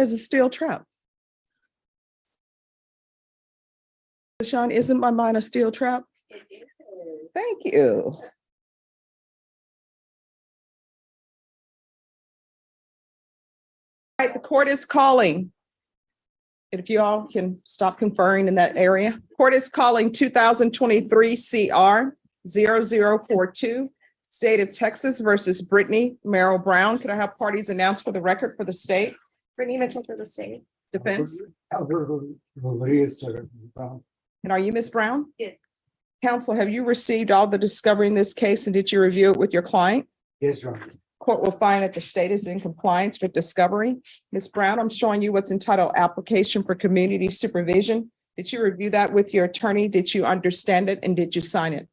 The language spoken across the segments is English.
is a steel trap? Sean, isn't my mind a steel trap? It is. Thank you. All right, the court is calling. If you all can stop conferring in that area. Court is calling 2023 CR 0042, State of Texas versus Brittany Merrill Brown. Could I have parties announced for the record for the state? Brittany Mitchell for the state. Defense. Legalese. And are you Ms. Brown? Yes. Counsel, have you received all the discovery in this case and did you review it with your client? Yes, Your Honor. Court will find that the state is in compliance with discovery. Ms. Brown, I'm showing you what's entitled application for community supervision. Did you review that with your attorney? Did you understand it and did you sign it?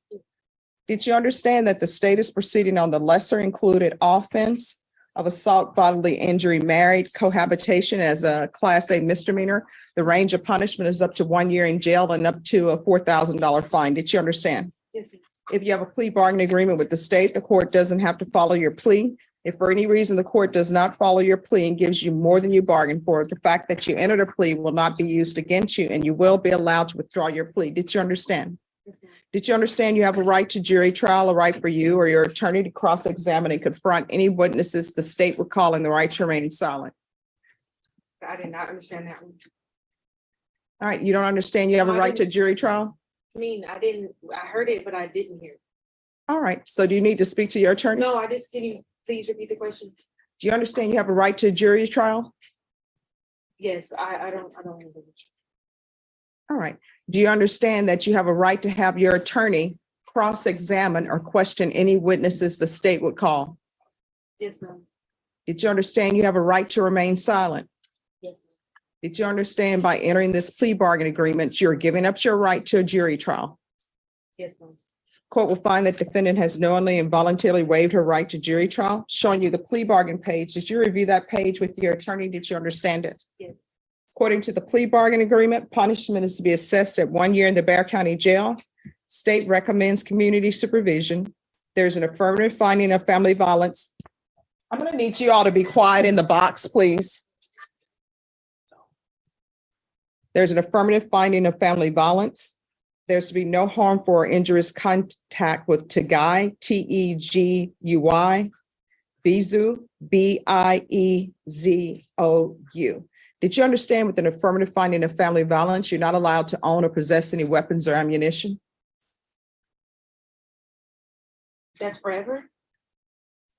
Did you understand that the state is proceeding on the lesser included offense of assault, bodily injury, married cohabitation as a Class A misdemeanor? The range of punishment is up to 1 year in jail and up to a $4,000 fine. Did you understand? Yes. If you have a plea bargaining agreement with the state, the court doesn't have to follow your plea. If for any reason the court does not follow your plea and gives you more than you bargained for, the fact that you entered a plea will not be used against you and you will be allowed to withdraw your plea. Did you understand? Did you understand you have a right to jury trial, a right for you or your attorney to cross-examine and confront any witnesses the state would call in the right to remain silent? I did not understand that one. All right, you don't understand you have a right to jury trial? I mean, I heard it, but I didn't hear it. All right, so do you need to speak to your attorney? No, can you please repeat the question? Do you understand you have a right to jury trial? Yes, I don't. All right. Do you understand that you have a right to have your attorney cross-examine or question any witnesses the state would call? Yes, ma'am. Did you understand you have a right to remain silent? Yes, ma'am. Did you understand by entering this plea bargain agreement, you're giving up your right to a jury trial? Yes, ma'am. Court will find that defendant has knowingly and voluntarily waived her right to jury trial, showing you the plea bargain page. Did you review that page with your attorney? Did you understand it? Yes. According to the plea bargain agreement, punishment is to be assessed at 1 year in the Bexar County Jail. State recommends community supervision. There's an affirmative finding of family violence. I'm going to need you all to be quiet in the box, please. There's an affirmative finding of family violence. There's to be no harmful or injurious contact with Tegui, Tegui, Bizu, Biezou. Did you understand with an affirmative finding of family violence, you're not allowed to own or possess any weapons or ammunition? That's forever?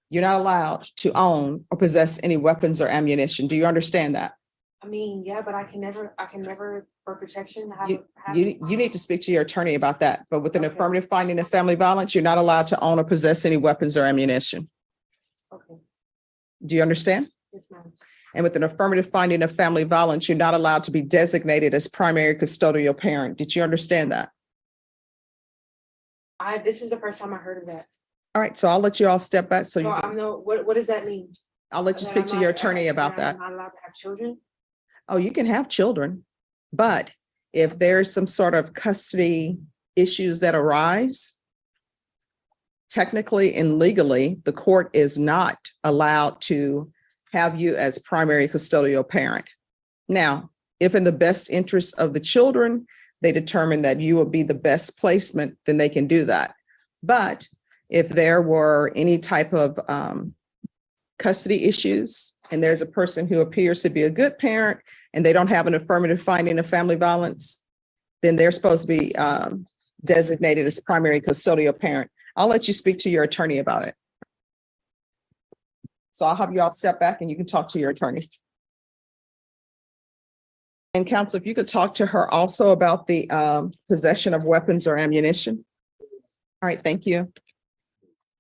You're not allowed to own or possess any weapons or ammunition. Do you understand that? I mean, yeah, but I can never for protection. You need to speak to your attorney about that. But with an Okay. affirmative finding of family violence, you're not allowed to own or possess any weapons or ammunition. Okay. Do you understand? Yes, ma'am. And with an affirmative finding of family violence, you're not allowed to be designated as primary custodial parent. Did you understand that? This is the first time I heard of that. All right, so I'll let you all step back. So So I'm no, what does that mean? I'll let you That speak I'm to not- your attorney about that. I'm not allowed to have children? Oh, you can have children, but if there's some sort of custody issues that arise, technically and legally, the court is not allowed to have you as primary custodial parent. Now, if in the best interest of the children, they determine that you will be the best placement, then they can do that. But if there were any type of custody issues and there's a person who appears to be a good parent and they don't have an affirmative finding of family violence, then they're supposed to be designated as primary custodial parent. I'll let you speak to your attorney about it. So I'll have you all step back and you can talk to your attorney. And counsel, if you could talk to her also about the possession of weapons or ammunition. All right, thank you.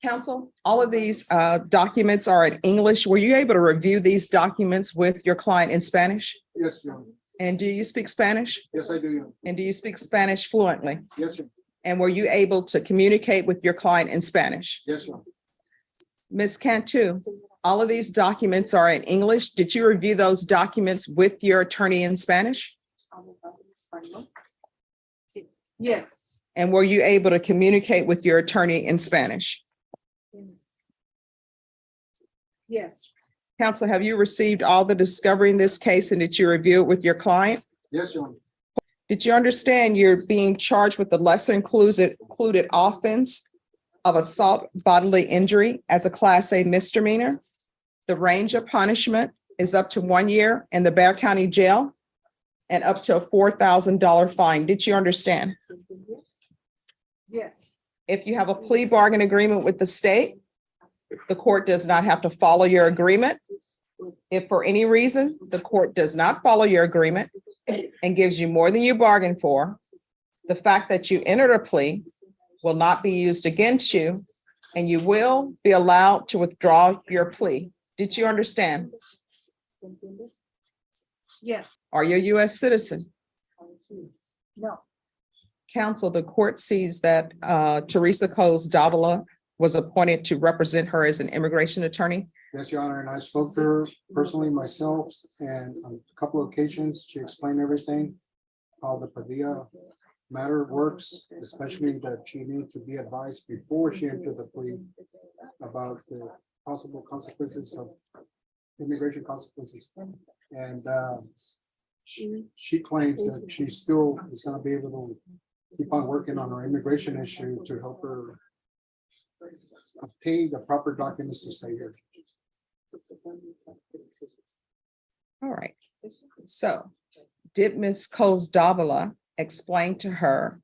Counsel, all of these documents are in English. Were you able to review these documents with your client in Spanish? Yes, Your Honor. And do you speak Spanish? Yes, I do, Your Honor. And do you speak Spanish fluently? Yes, sir. And were you able to communicate with your client in Spanish? Yes, Your Honor. Ms. Cantu, all of these documents are in English. Did you review those documents with your attorney in Spanish? Yes. And were you able to communicate with your attorney in Spanish? Yes. Counsel, have you received all the discovery in this case and did you review it with your client? Yes, Your Honor. Did you understand you're being charged with the lesser included offense of assault bodily injury as a Class A misdemeanor? The range of punishment is up to 1 year in the Bear County Jail and up to a $4,000 fine. Did you understand? Yes. If you have a plea bargain agreement with the state, the court does not have to follow your agreement. If for any reason the court does not follow your agreement and gives you more than you bargained for, the fact that you entered a plea will not be used against you and you will be allowed to withdraw your plea. Did you understand? Yes. Are you a U.S. citizen? No. Counsel, the court sees that Teresa Coles-Davila was appointed to represent her as an immigration attorney. Yes, Your Honor, and I spoke to her personally myself, and on a couple of occasions, she explained everything, how the Padilla matter works, especially that she needed to be advised before she entered the plea about the possible consequences of immigration consequences. And she claims that she still is gonna be able to keep on working on her immigration issue to help her obtain the proper documents to stay here. All right. So did Ms. Coles-Davila explain to her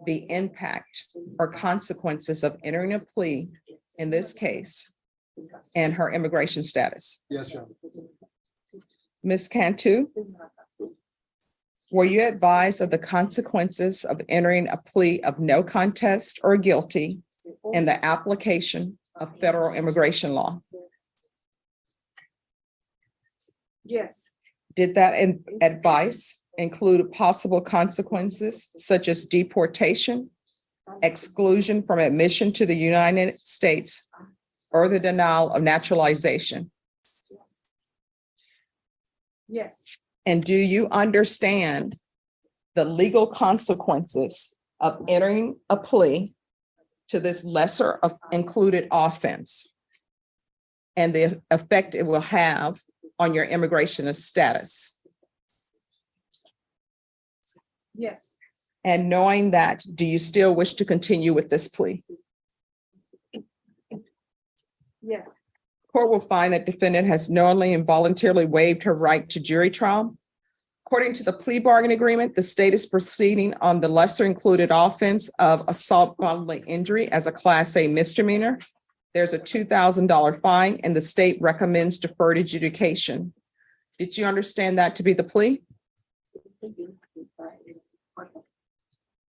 the impact or consequences of entering a plea in this case and her immigration status? Yes, Your Honor. Ms. Cantu, were you advised of the consequences of entering a plea of no contest or guilty in the application of federal immigration law? Yes. Did that advice include possible consequences such as deportation, exclusion from admission to the United States, or the denial of naturalization? Yes. And do you understand the legal consequences of entering a plea to this lesser of included offense and the effect it will have on your immigration status? Yes. And knowing that, do you still wish to continue with this plea? Yes. Court will find that defendant has knowingly and voluntarily waived her right to jury trial. According to the plea bargain agreement, the state is proceeding on the lesser included offense of assault bodily injury as a Class A misdemeanor. There's a $2,000 fine and the state recommends deferred adjudication. Did you understand that to be the plea?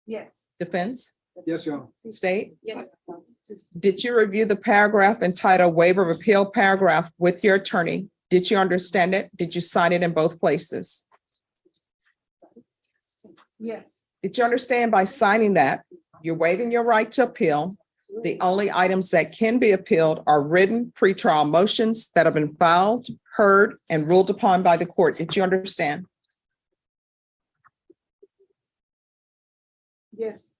Yes. Defense? Yes, Your Honor. State? Yes. Did you review the paragraph entitled waiver of appeal paragraph with your attorney? Did you understand it? Did you sign it in both places? Yes. Did you understand by signing that you're waiving your right to appeal? The only items that can be appealed are written pretrial motions that have been filed, heard, and ruled upon by the court. Did you understand? Yes.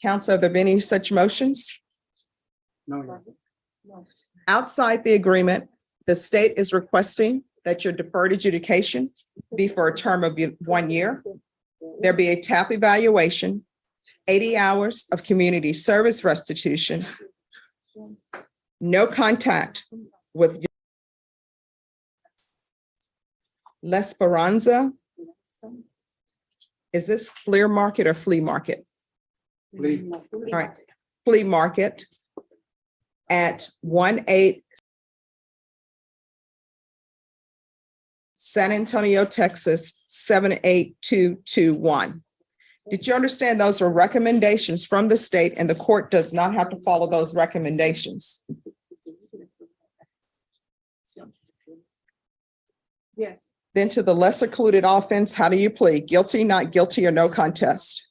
Counsel, have there been any such motions? No, Your Honor. No. Outside the agreement, the state is requesting that your deferred adjudication be for a term of 1 year. There be a TAP evaluation, 80 hours of community service restitution, no contact with L'Esperanza. Is this flea market or flea market? Flee. All right, flea market at 18 San Antonio, Texas, 78221. Did you understand those are recommendations from the state and the court does not have to follow those recommendations? Yes. Then to the lesser included offense, how do you plead? Guilty, not guilty, or no contest?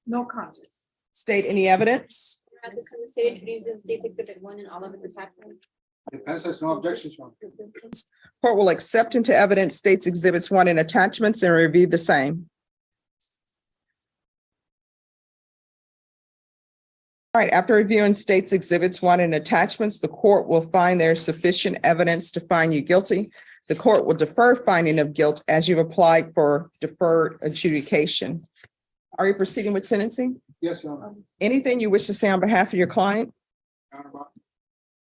No contest. State any evidence? At this time, the state introduces State's Exhibit 1 and all of its attachments. Defense has no objections, Your Honor. Court will accept into evidence States Exhibits 1 and attachments and review the same. All right, after reviewing state's exhibits 1 and attachments, the court will find there is sufficient evidence to find you guilty. The court will defer finding of guilt as you've applied for deferred adjudication. Are you proceeding with sentencing? Yes, Your Honor. Anything you wish to say on behalf of your client?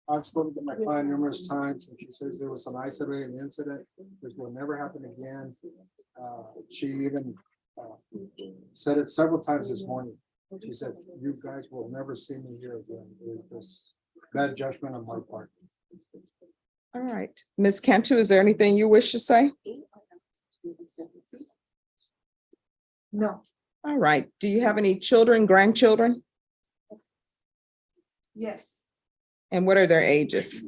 I've spoken to my client numerous times, and she says there was an isolated incident. This will never happen again. She even said it several times this morning. She said, "You guys will never see me here again." It was just bad judgment on my part. All right, Ms. Cantu, is there anything you wish to say? No, All right, do you have any children, grandchildren, yes, and what are their ages?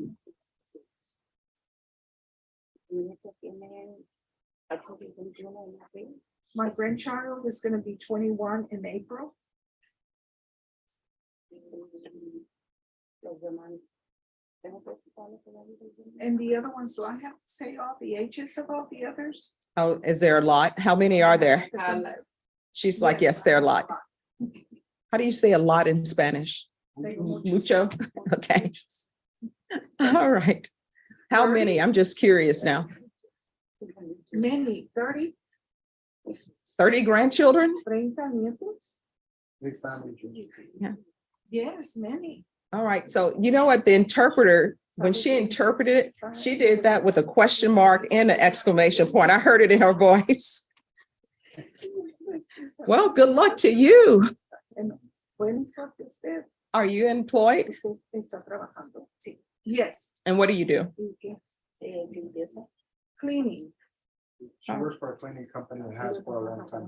my grandchild is gonna be 21 in April. And the other ones, do I have to say all the ages of all the others? Oh, is there a lot? How many are there? She's like, yes, there are a lot. How do you say a lot in Spanish? Mucho? Okay. All right. How many? I'm just curious now. Many, 30, 30 grandchildren? 30 nietos? Big family. Yes, many. All right. So you know what? The interpreter, when she interpreted it, she did that with a question mark and an exclamation point. I heard it in her voice. Well, good luck to you. Buen suerte usted. Are you employed? Usted está trabajando. Sí. Yes, And what do you do? cleaning. She works for a cleaning company and has for a long time.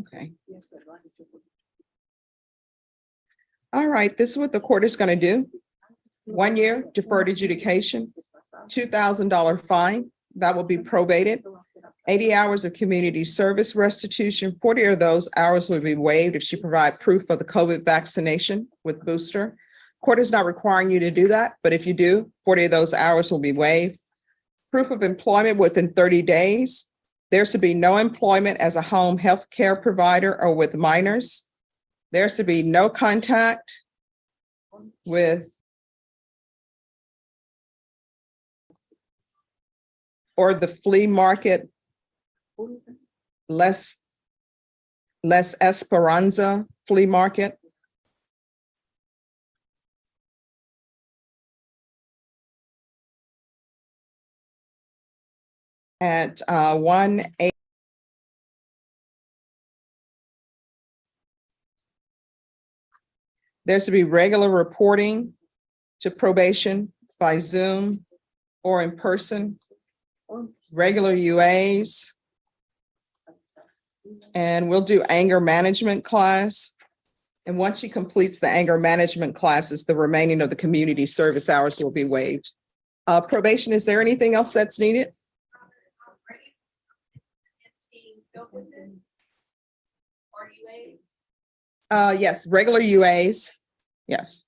Okay. All right. This is what the court is going to do. 1 year deferred adjudication, $2,000 fine that will be probated. 80 hours of community service restitution. 40 of those hours will be waived if she provides proof of the COVID vaccination with booster. Court is not requiring you to do that, but if you do, 40 of those hours will be waived. Proof of employment within 30 days. There's to be no employment as a home health care provider or with minors. There's to be no contact with or the flea market, less Esperanza flea market. At 1-8. There's to be regular reporting to probation by Zoom or in person, regular UAs. And we'll do anger management class. And once she completes the anger management classes, the remaining of the community service hours will be waived. Probation, is there anything else that's needed? Yes, regular UAs. Yes.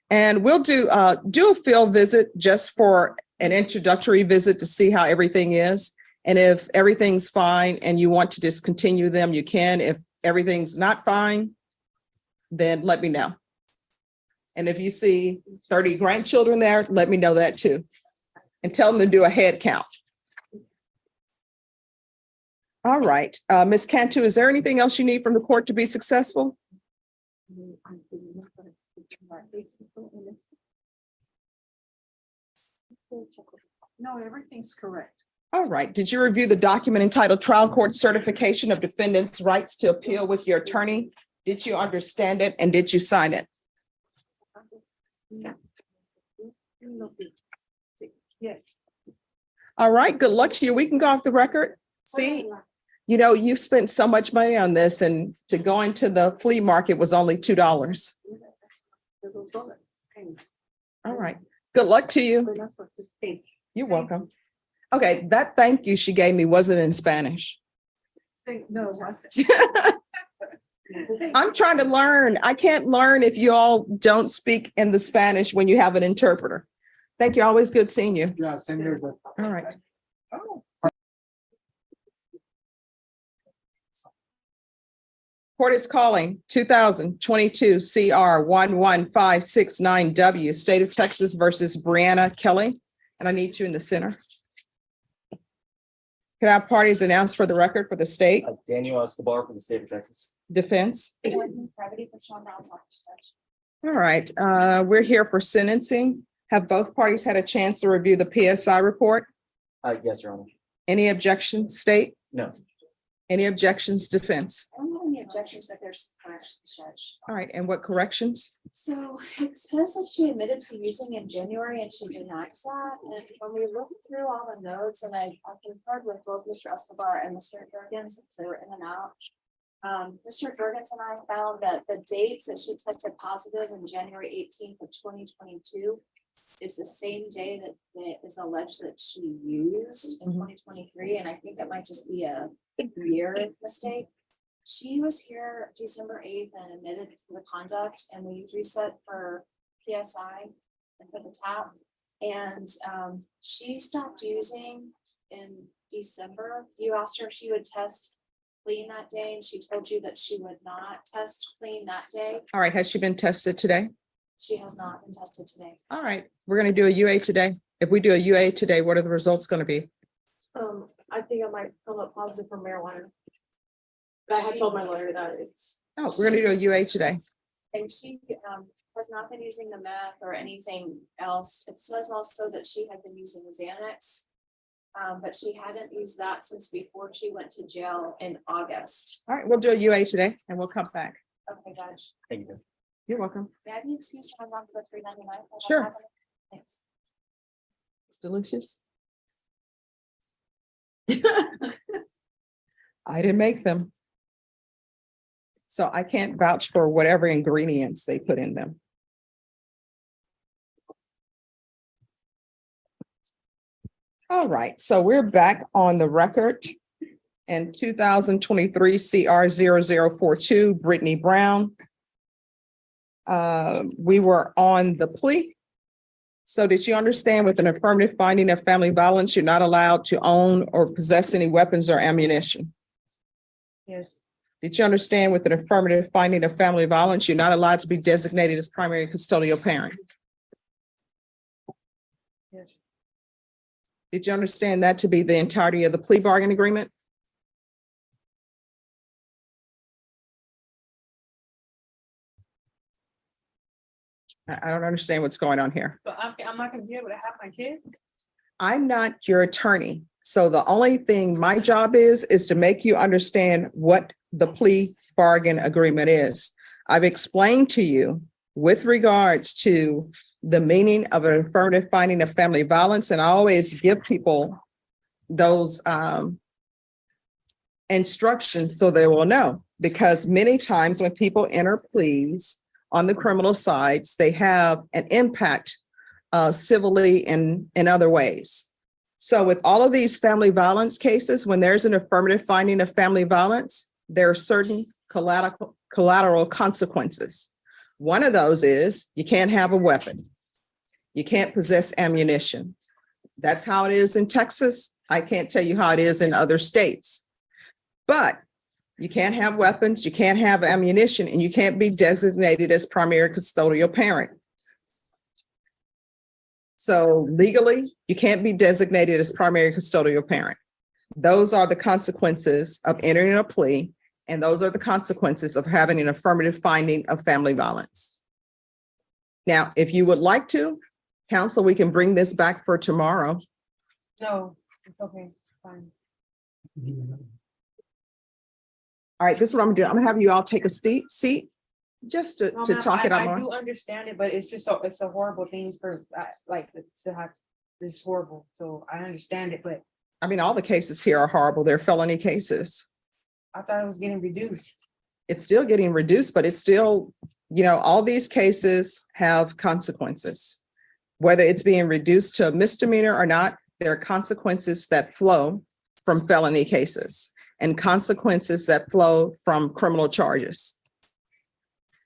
And we'll do a field visit just for an introductory visit to see how everything is. And if everything's fine and you want to discontinue them, you can. If everything's not fine, then let me know. And if you see 30 grandchildren there, let me know that too. And tell them to do a head count. All right, Ms. Cantu, is there anything else you need from the court to be successful? No, everything's correct. All right, did you review the document entitled Trial Court Certification of Defendants' Rights to Appeal with your attorney? Did you understand it and did you sign it? Yes. All right, good luck to you. We can go off the record. See, you know, you've spent so much money on this and to go into the flea market was only $2. All right, good luck to you. You're welcome. Okay, that thank you she gave me wasn't in Spanish. No, it wasn't. I'm trying to learn. I can't learn if you all don't speak in the Spanish when you have an interpreter. Thank you. Always good seeing you. Yeah, same here. All right. Oh. Court is calling 2022 CR 11569W, State of Texas versus Brianna Kelly. And I need you in the center. Can our parties announce for the record for the state? Daniel Escobar from the state of Texas. Defense? Brevity for Sean Brown's office, Judge. All right, we're here for sentencing. Have both parties had a chance to review the PSI report? Yes, Your Honor. Any objections, state? No. Any objections, defense? I don't have any objections that there's corrections, Judge. All right, and what corrections? So it says that she admitted to using in January and she denies that. And when we look through all the notes and I conferred with both Mr. Escobar and Mr. Durgan since they were in and out. Mr. Durgans and I found that the dates that she tested positive in January 18th of 2022 is the same day that it is alleged that she used in 2023. And I think it might just be a year mistake. She was here December 8th and admitted to the conduct, and we reset for PSI and put the tap. And she stopped using in December. You asked her if she would test clean that day, and she told you that she would not test clean that day. All right, has she been tested today? She has not been tested today. All right, we're going to do a UA today. If we do a UA today, what are the results going to be? I think I might come up positive for marijuana. But I had told my lawyer that it's. Oh, we're going to do a UA today. And she has not been using the meth or anything else. It says also that she had been using Xanax. But she hadn't used that since before she went to jail in August. All right, we'll do a UA today and we'll come back. Okay, Judge. Thank you. You're welcome. May I be excused from on the 399? Sure. Thanks. It's delicious. I didn't make them. So I can't vouch for whatever ingredients they put in them. All right, so we're back on the record. In 2023 CR 0042, Brittany Brown. We were on the plea. So did you understand with an affirmative finding of family violence, you're not allowed to own or possess any weapons or ammunition? Yes. Did you understand with an affirmative finding of family violence, you're not allowed to be designated as primary custodial parent? Yes. Did you understand that to be the entirety of the plea bargain agreement? I don't understand what's going on here. But I'm not gonna be able to have my kids. I'm not your attorney. So the only thing my job is to make you understand what the plea bargain agreement is. I've explained to you with regards to the meaning of an affirmative finding of family violence, and I always give people those instructions so they will know, because many times when people enter pleas on the criminal sides, they have an impact civilly and in other ways. So with all of these family violence cases, when there's an affirmative finding of family violence, there are certain collateral consequences. One of those is you can't have a weapon. You can't possess ammunition. That's how it is in Texas. I can't tell you how it is in other states. But you can't have weapons, you can't have ammunition, and you can't be designated as primary custodial parent. So legally, you can't be designated as primary custodial parent. Those are the consequences of entering a plea, and those are the consequences of having an affirmative finding of family violence. Now, if you would like to, counsel, we can bring this back for tomorrow. No, it's okay, fine. All right, this is what I'm gonna do. I'm gonna have you all take a seat just to No, ma'am, talk it out I more. do understand it, but it's just so, it's a horrible thing for like to have this horrible. So I understand it, but I mean, all the cases here are horrible. They're felony cases. I thought it was getting reduced. It's still getting reduced, but it's still, you know, all these cases have consequences. Whether it's being reduced to a misdemeanor or not, there are consequences that flow from felony cases and consequences that flow from criminal charges.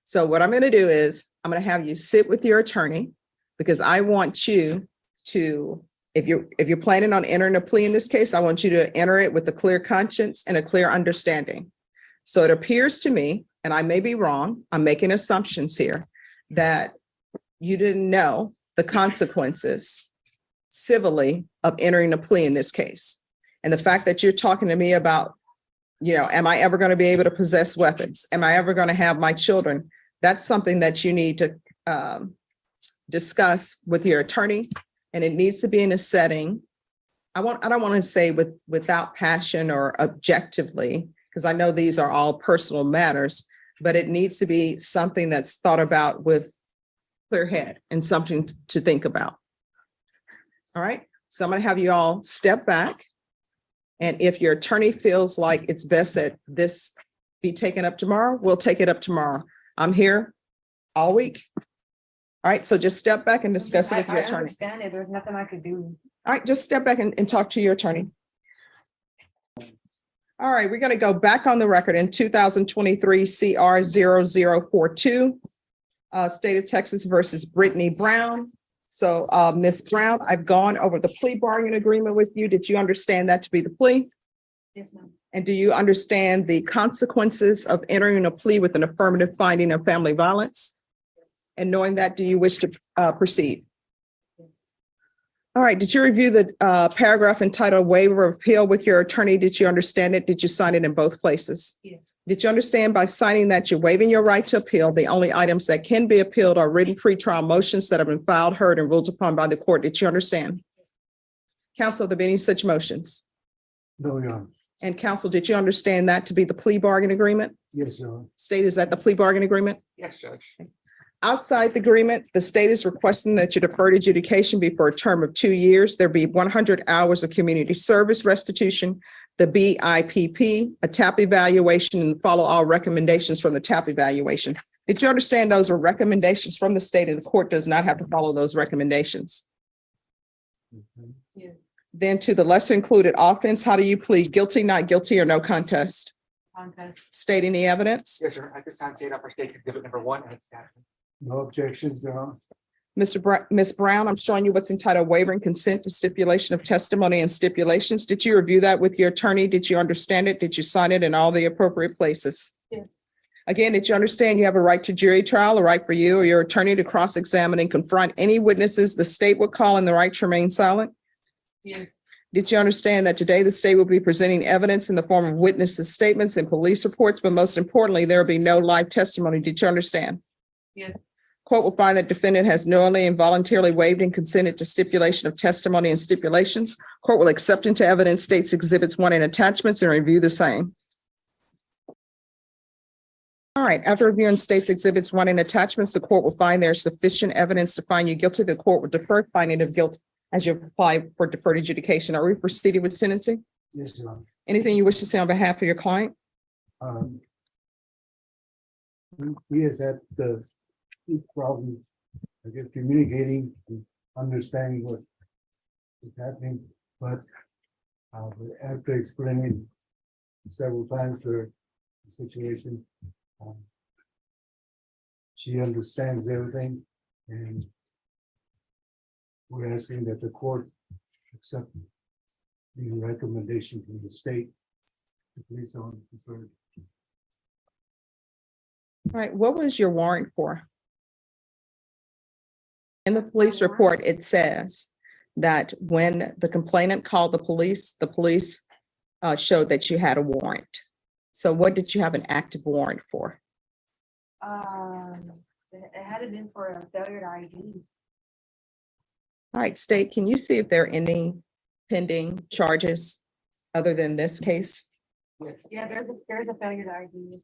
So what I'm going to do is I'm going to have you sit with your attorney, because I want you to, if you're planning on entering a plea in this case, I want you to enter it with a clear conscience and a clear understanding. So it appears to me, and I may be wrong, I'm making assumptions here, that you didn't know the consequences civilly of entering a plea in this case. And the fact that you're talking to me about, am I ever going to be able to possess weapons? Am I ever going to have my children? That's something that you need to discuss with your attorney, and it needs to be in a setting. I don't want to say without passion or objectively, because I know these are all personal matters, but it needs to be something that's thought about with clear head and something to think about. All right, so I'm going to have you all step back. And if your attorney feels like it's best that this be taken up tomorrow, we'll take it up tomorrow. I'm here all week. All right, so just step back and discuss it with your I attorney. understand it. There's nothing I could do. All right, just step back and talk to your attorney. All right, we're going to go back on the record in 2023 CR 0042, State of Texas versus Brittany Brown. So Ms. Brown, I've gone over the plea bargain agreement with you. Did you understand that to be the plea? Yes, ma'am. And do you understand the consequences of entering a plea with an affirmative finding of family violence? And knowing that, do you wish to proceed? All right, did you review the paragraph entitled waiver of appeal with your attorney? Did you understand it? Did you sign it in both places? Yes. Did you understand by signing that you're waiving your right to appeal? The only items that can be appealed are written pretrial motions that have been filed, heard, and ruled upon by the court. Did you understand? Counsel, have there been any such motions? No, Your Honor. And counsel, did you understand that to be the plea bargain agreement? Yes, Your Honor. State, is that the plea bargain agreement? Yes, Judge. Outside the agreement, the state is requesting that your deferred adjudication be for a term of 2 years. There be 100 hours of community service restitution, the BIPP, a TAP evaluation, and follow all recommendations from the TAP evaluation. Did you understand those are recommendations from the state and the court does not have to follow those recommendations? Yeah. Then to the lesser included offense, how do you plead? Guilty, not guilty, or no contest? Contest. State any evidence? Yes, sir. At this time, state up our state exhibit number 1 and its status. No objections, Your Honor. Ms. Brown, I'm showing you what's entitled waiver and consent to stipulation of testimony and stipulations. Did you review that with your attorney? Did you understand it? Did you sign it in all the appropriate places? Yes. Again, did you understand you have a right to jury trial, a right for you or your attorney to cross-examine and confront any witnesses the state would call and the right to remain silent? Yes. Did you understand that today the state will be presenting evidence in the form of witnesses' statements and police reports, but most importantly, there will be no live testimony? Did you understand? Yes. Court will find that defendant has knowingly and voluntarily waived and consented to stipulation of testimony and stipulations. Court will accept into evidence states exhibits 1 and attachments and review the same. All right, after reviewing states exhibits 1 and attachments, the court will find there is sufficient evidence to find you guilty. The court will defer finding of guilt as you apply for deferred adjudication. Are we proceeding with sentencing? Yes, Your Honor. Anything you wish to say on behalf of your client? He has had the problem, I guess, communicating, and understanding what is happening, but after explaining several times for the situation, she understands everything, and we're asking that the court accept the recommendation from the state to place on deferred. All right, what was your warrant for? In the police report, it says that when the complainant called the police showed that you had a warrant. So what did you have an active warrant for? It had been for a failure to ID. All right, state, can you see if there are any pending charges other than this case? Yes. Yeah, there's a failure to ID.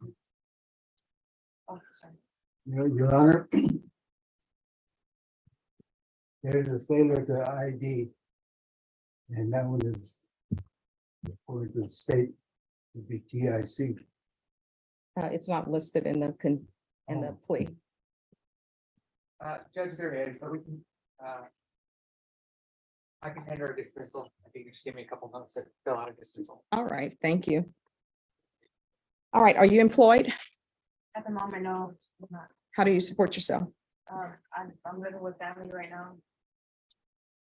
Oh, sorry. Your Honor, there is a failure to ID, and that one is for the state would be TIC. It's not listed in the plea. Judge, there is, but we can, I can enter a dismissal. I think you just give me a couple notes to fill out a dismissal. All right, thank you. All right, are you employed? At the moment, no, I'm not. How do you support yourself? I'm living with family right now.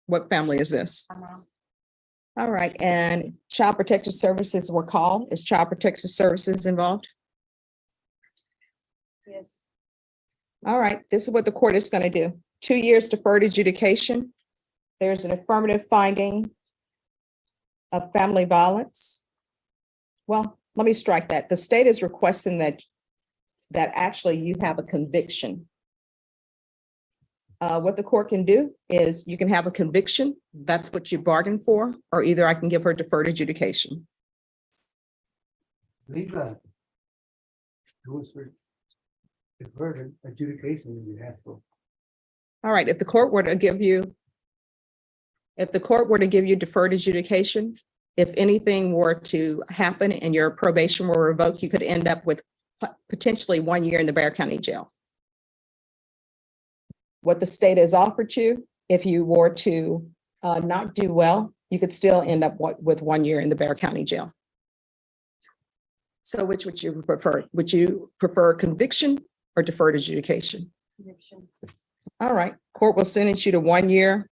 What family is this? My mom. All right, and Child Protective Services were called. Is Child Protective Services involved? Yes. All right, this is what the court is going to do. 2 years deferred adjudication. There's an affirmative finding of family violence. Well, let me strike that. The state is requesting that actually you have a conviction. What the court can do is you can have a conviction. That's what you bargained for, or either I can give her deferred adjudication. Legal. It was for deferred adjudication you have for. All right, if the court were to give you deferred adjudication, if anything were to happen and your probation were revoked, you could end up with potentially 1 year in the Bexar County Jail. What the state has offered you, if you were to not do well, you could still end up with 1 year in the Bexar County Jail. So which would you prefer? Would you prefer conviction or deferred adjudication? Conviction. All right, court will sentence you to 1 year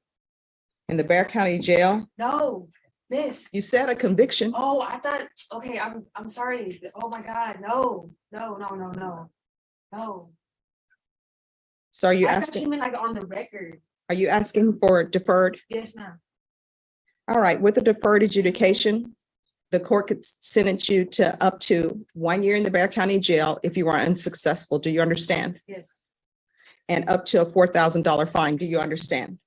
in the Bexar County Jail. No, miss. You said a conviction. Oh, I thought, okay, I'm sorry. Oh my God, no. No. So are you I thought you asking, meant like on the record. are you asking for deferred? Yes, ma'am. All right, with a deferred adjudication, the court could sentence you to up to 1 year in the Bexar County Jail if you are unsuccessful. Do you understand? Yes. And up to a $4,000 fine. Do you understand?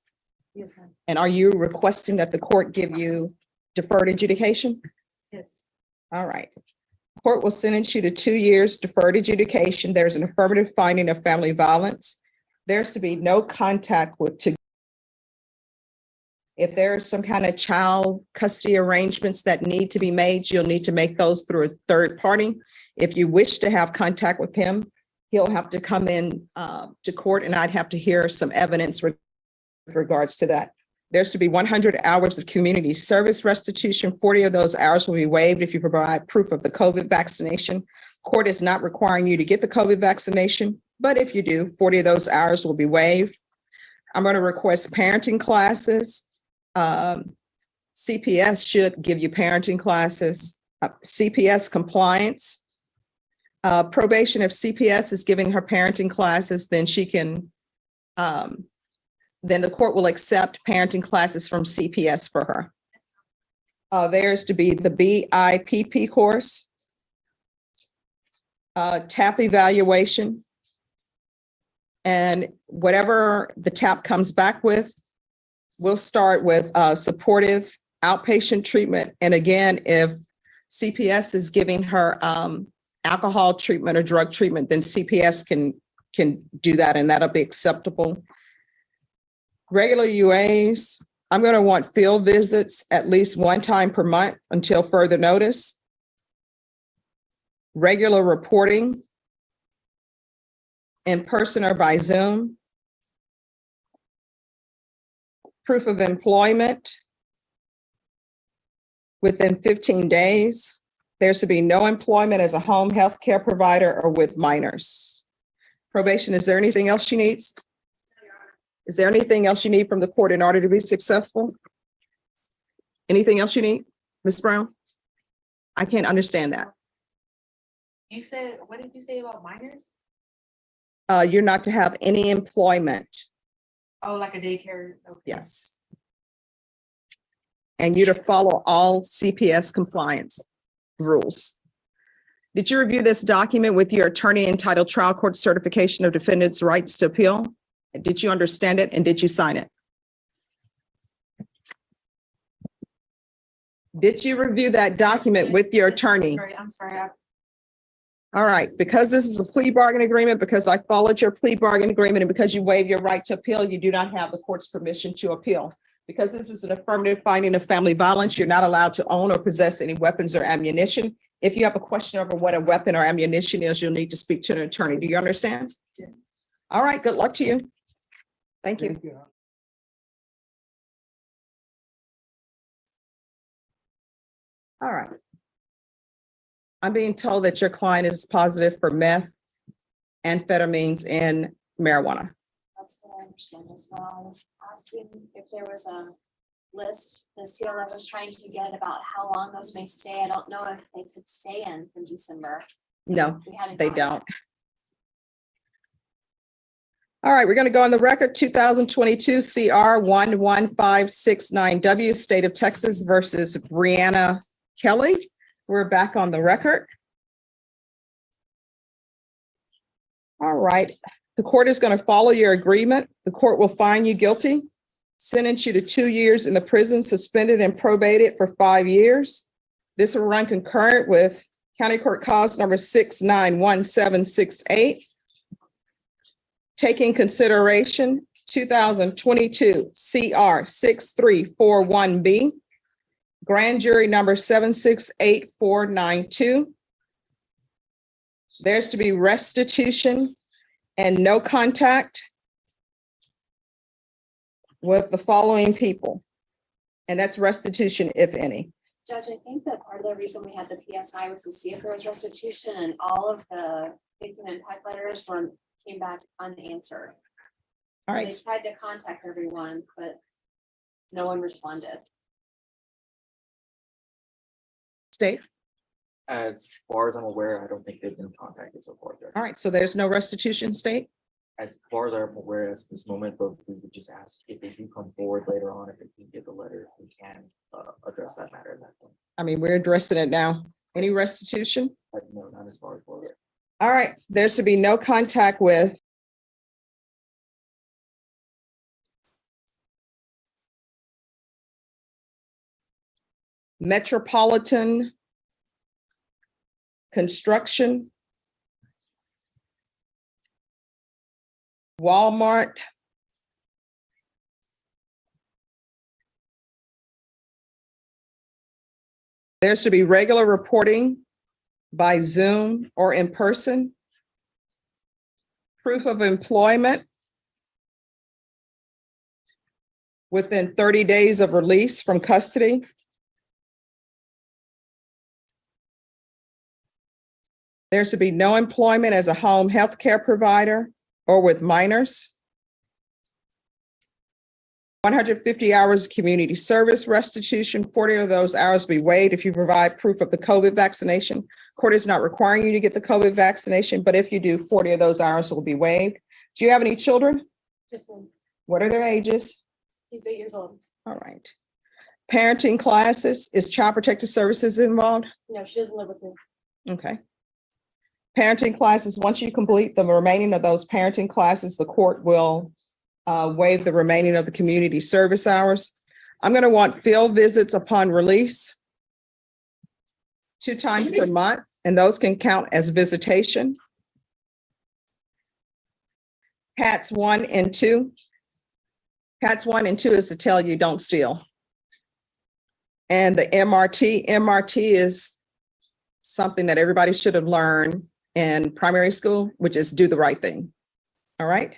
Yes, ma'am. And are you requesting that the court give you deferred adjudication? Yes. All right. Court will sentence you to 2 years deferred adjudication. There's an affirmative finding of family violence. There's to be no contact with. If there is some kind of child custody arrangements that need to be made, you'll need to make those through a third party. If you wish to have contact with him, he'll have to come in to court, and I'd have to hear some evidence with regards to that. There's to be 100 hours of community service restitution. 40 of those hours will be waived if you provide proof of the COVID vaccination. Court is not requiring you to get the COVID vaccination, but if you do, 40 of those hours will be waived. I'm going to request parenting classes. CPS should give you parenting classes, CPS compliance. Probation, if CPS is giving her parenting classes, then she can, then the court will accept parenting classes from CPS for her. There's to be the BIPP course, TAP evaluation, and whatever the TAP comes back with, we'll start with supportive outpatient treatment. And again, if CPS is giving her alcohol treatment or drug treatment, then CPS can do that, and that'll be acceptable. Regular UAs, I'm going to want field visits at least 1 time per month until further notice. Regular reporting in person or by Zoom. Proof of employment within 15 days. There's to be no employment as a home health care provider or with minors. Probation, is there anything else she needs? Is there anything else you need from the court in order to be successful? Anything else you need, Ms. Brown? I can't understand that. You said, what did you say about minors? You're not to have any employment. Oh, like a daycare. Okay. Yes. And you to follow all CPS compliance rules. Did you review this document with your attorney entitled Trial Court Certification of Defendants' Rights to Appeal? Did you understand it and did you sign it? Did you review that document with your attorney? I'm sorry. All right, because this is a plea bargain agreement, because I followed your plea bargain agreement, and because you waive your right to appeal, you do not have the court's permission to appeal. Because this is an affirmative finding of family violence, you're not allowed to own or possess any weapons or ammunition. If you have a question over what a weapon or ammunition is, you'll need to speak to an attorney. Do you understand? Yeah. All right, good luck to you. Thank you. All right. I'm being told that your client is positive for meth, amphetamines, and marijuana. That's what I understand as well. I was asking if there was a list, the CLF was trying to get about how long those may stay. I don't know if they could stay in from December. No, We haven't they gotten don't. All right, we're going to go on the record, 2022 CR 11569W, State of Texas versus Brianna Kelly. We're back on the record. All right, the court is going to follow your agreement. The court will find you guilty, sentence you to 2 years in the prison, suspended and probated for 5 years. This will run concurrent with County Court Cause number 691768. Taking consideration 2022 CR 6341B, grand jury number 768492. There's to be restitution and no contact with the following people. And that's restitution, if any. Judge, I think that part of the reason we had the PSI was to see if there was restitution, and all of the victim impact letters came back unanswered. All They right, tried to contact everyone, but no one responded. State. As far as I'm aware, I don't think they've been contacted so far, Judge. All right, so there's no restitution, State? As far as I'm aware, at this moment, but we would just ask if they do come forward later on, if they can get the letter, we can address that matter at that point. I mean, we're addressing it now. Any restitution? But no, not as far as forward. All right, there should be no contact with Metropolitan Construction, Walmart, there should be regular reporting by Zoom or in person. Proof of employment within 30 days of release from custody. There should be no employment as a home health care provider or with minors. 150 hours community service restitution, 40 of those hours be waived if you provide proof of the COVID vaccination. Court is not requiring you to get the COVID vaccination, but if you do, 40 of those hours will be waived. Do you have any children? Just one. What are their ages? He's 8 years old. All right. Parenting classes, is Child Protective Services involved? No, she doesn't live with me. Okay. Parenting classes, once you complete the remaining of those parenting classes, the court will waive the remaining of the community service hours. I'm going to want field visits upon release 2 times per month, and those can count as visitation. Pats 1 and 2. Pats 1 and 2 is to tell you don't steal. And the MRT is something that everybody should have learned in primary school, which is do the right thing. All right.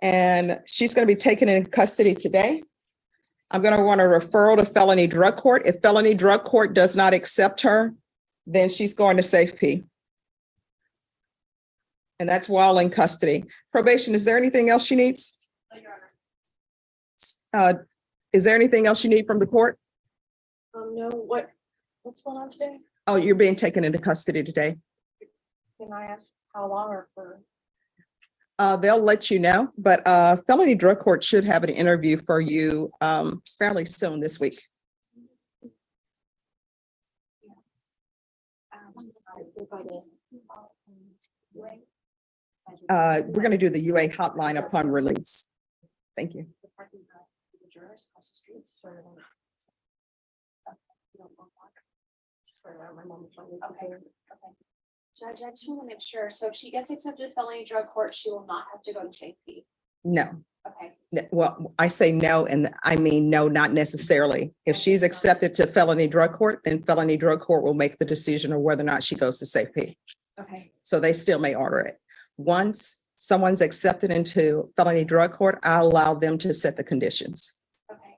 And she's going to be taken in custody today. I'm going to want a referral to felony drug court. If felony drug court does not accept her, then she's going to safe P. And that's while in custody. Probation, is there anything else she needs? Is there anything else you need from the court? No, what's going on today? Oh, you're being taken into custody today. Can I ask how long or for? They'll let you know, but felony drug court should have an interview for you fairly soon this week. We're going to do the UA hotline upon release. Thank you. Okay. Judge, I just want to make sure. So if she gets accepted to felony drug court, she will not have to go to safety. No, Okay. well, I say no, and I mean no, not necessarily. If she's accepted to felony drug court, then felony drug court will make the decision of whether or not she goes to safety. Okay. So they still may order it. Once someone's accepted into felony drug court, I'll allow them to set the conditions. Okay.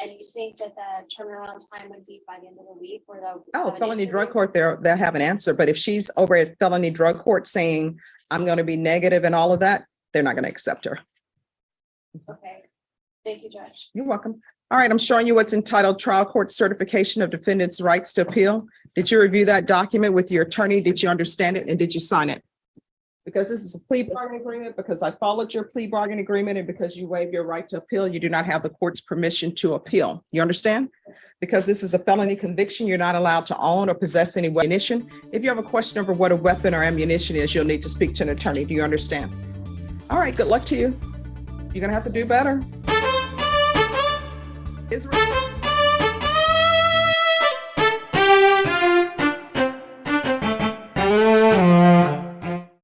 And you think that the turnaround time would be by the end of the week or they'll? Oh, have an felony drug interview? court, they'll have an answer. But if she's over at felony drug court saying, I'm going to be negative and all of that, they're not going to accept her. Okay. Thank you, Judge. You're welcome. All right, I'm showing you what's entitled Trial Court Certification of Defendants' Rights to Appeal. Did you review that document with your attorney? Did you understand it and did you sign it? Because this is a plea bargaining agreement, because I followed your plea bargaining agreement, and because you waive your right to appeal, you do not have the court's permission to appeal. You understand? Because this is a felony conviction, you're not allowed to own or possess any ammunition. If you have a question over what a weapon or ammunition is, you'll need to speak to an attorney. Do you understand? All right, good luck to you. You're gonna have to do better.